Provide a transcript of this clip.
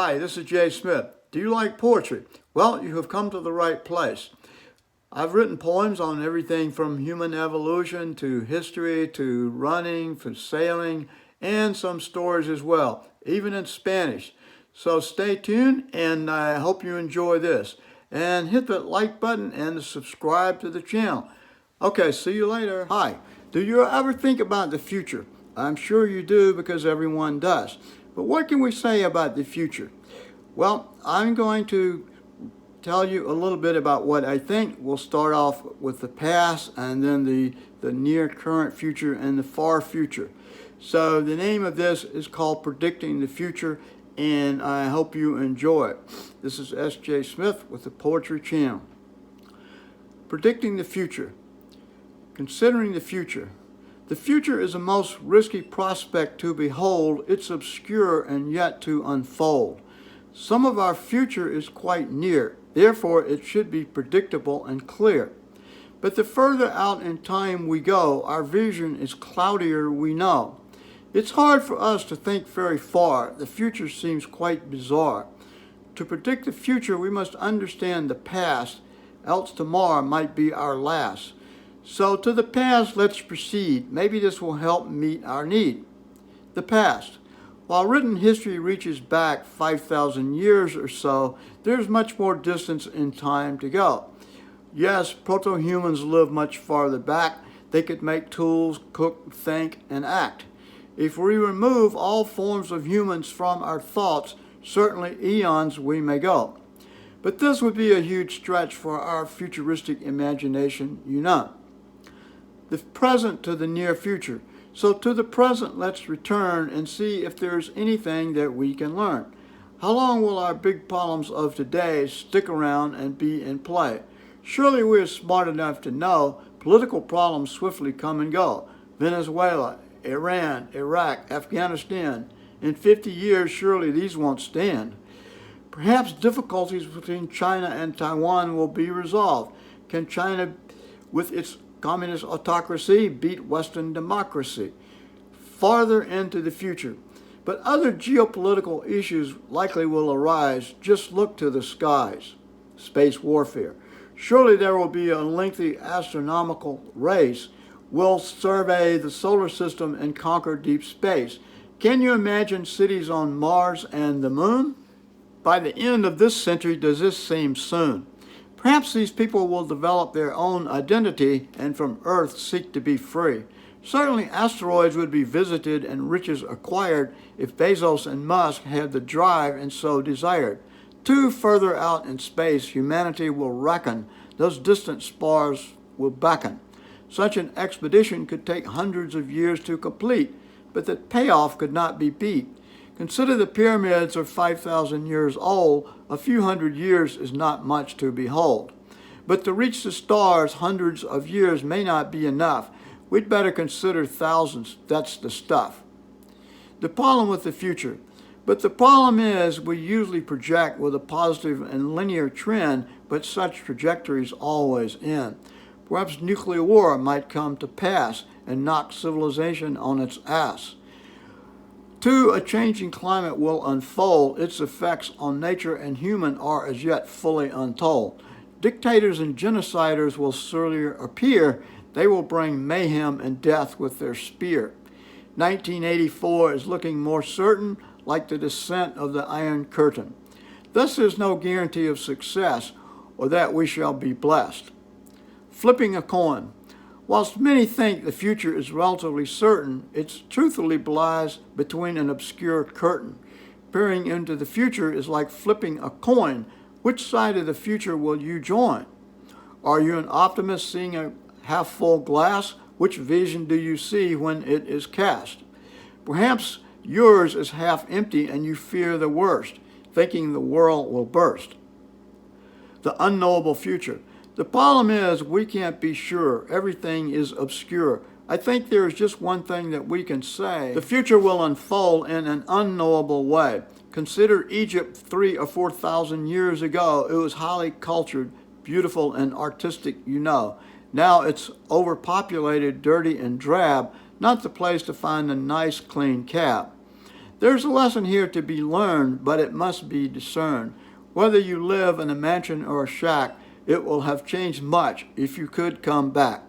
Hi, this is Jay Smith. Do you like poetry? Well, you have come to the right place. I've written poems on everything from human evolution to history to running, for sailing, and some stories as well, even in Spanish. So stay tuned and I hope you enjoy this. And hit that like button and subscribe to the channel. Okay, see you later. Hi, do you ever think about the future? I'm sure you do because everyone does. But what can we say about the future? Well, I'm going to tell you a little bit about what I think. We'll start off with the past and then the near current future and the far future. So the name of this is called Predicting the Future, and I hope you enjoy it. This is S.J. Smith with the Poetry Channel. Predicting the future. Considering the future. The future is a most risky prospect to behold. It's obscure and yet to unfold. Some of our future is quite near. Therefore, it should be predictable and clear. But the further out in time we go, our vision is cloudier, we know. It's hard for us to think very far. The future seems quite bizarre. To predict the future, we must understand the past, else tomorrow might be our last. So to the past, let's proceed. Maybe this will help meet our need. The past. While written history reaches back 5,000 years or so, there's much more distance in time to go. Yes, proto-humans lived much farther back. They could make tools, cook, think, and act. If we remove all forms of humans from our thoughts, certainly eons we may go. But this would be a huge stretch for our futuristic imagination, you know. The present to the near future. So to the present, let's return and see if there's anything that we can learn. How long will our big problems of today stick around and be in play? Surely we're smart enough to know political problems swiftly come and go. Venezuela, Iran, Iraq, Afghanistan. In 50 years, surely these won't stand. Perhaps difficulties between China and Taiwan will be resolved. Can China, with its communist autocracy, beat Western democracy? Farther into the future. But other geopolitical issues likely will arise. Just look to the skies. Space warfare. Surely there will be a lengthy astronomical race. We'll survey the solar system and conquer deep space. Can you imagine cities on Mars and the moon? By the end of this century, does this seem soon? Perhaps these people will develop their own identity and from Earth seek to be free. Certainly asteroids would be visited and riches acquired if Bezos and Musk had the drive and so desired. Too further out in space, humanity will reckon. Those distant stars will beckon. Such an expedition could take hundreds of years to complete, but the payoff could not be beat. Consider the pyramids are 5,000 years old. A few hundred years is not much to behold. But to reach the stars, hundreds of years may not be enough. We'd better consider thousands. That's the stuff. The problem with the future. But the problem is we usually project with a positive and linear trend, but such trajectories always end. Perhaps nuclear war might come to pass and knock civilization on its ass. Two, a changing climate will unfold. Its effects on nature and human are as yet fully untold. Dictators and genociders will surely appear. They will bring mayhem and death with their spear. 1984 is looking more certain, like the descent of the Iron Curtain. Thus there's no guarantee of success or that we shall be blessed. Flipping a coin. Whilst many think the future is relatively certain, it truthfully lies between an obscure curtain. Peering into the future is like flipping a coin. Which side of the future will you join? Are you an optimist seeing a half-full glass? Which vision do you see when it is cast? Perhaps yours is half empty and you fear the worst, thinking the world will burst. The unknowable future. The problem is we can't be sure. Everything is obscure. I think there is just one thing that we can say. The future will unfold in an unknowable way. Consider Egypt 3,000 or 4,000 years ago. It was highly cultured, beautiful, and artistic, you know. Now it's overpopulated, dirty, and drab, not the place to find a nice, clean cab. There's a lesson here to be learned, but it must be discerned. Whether you live in a mansion or a shack, it will have changed much if you could come back.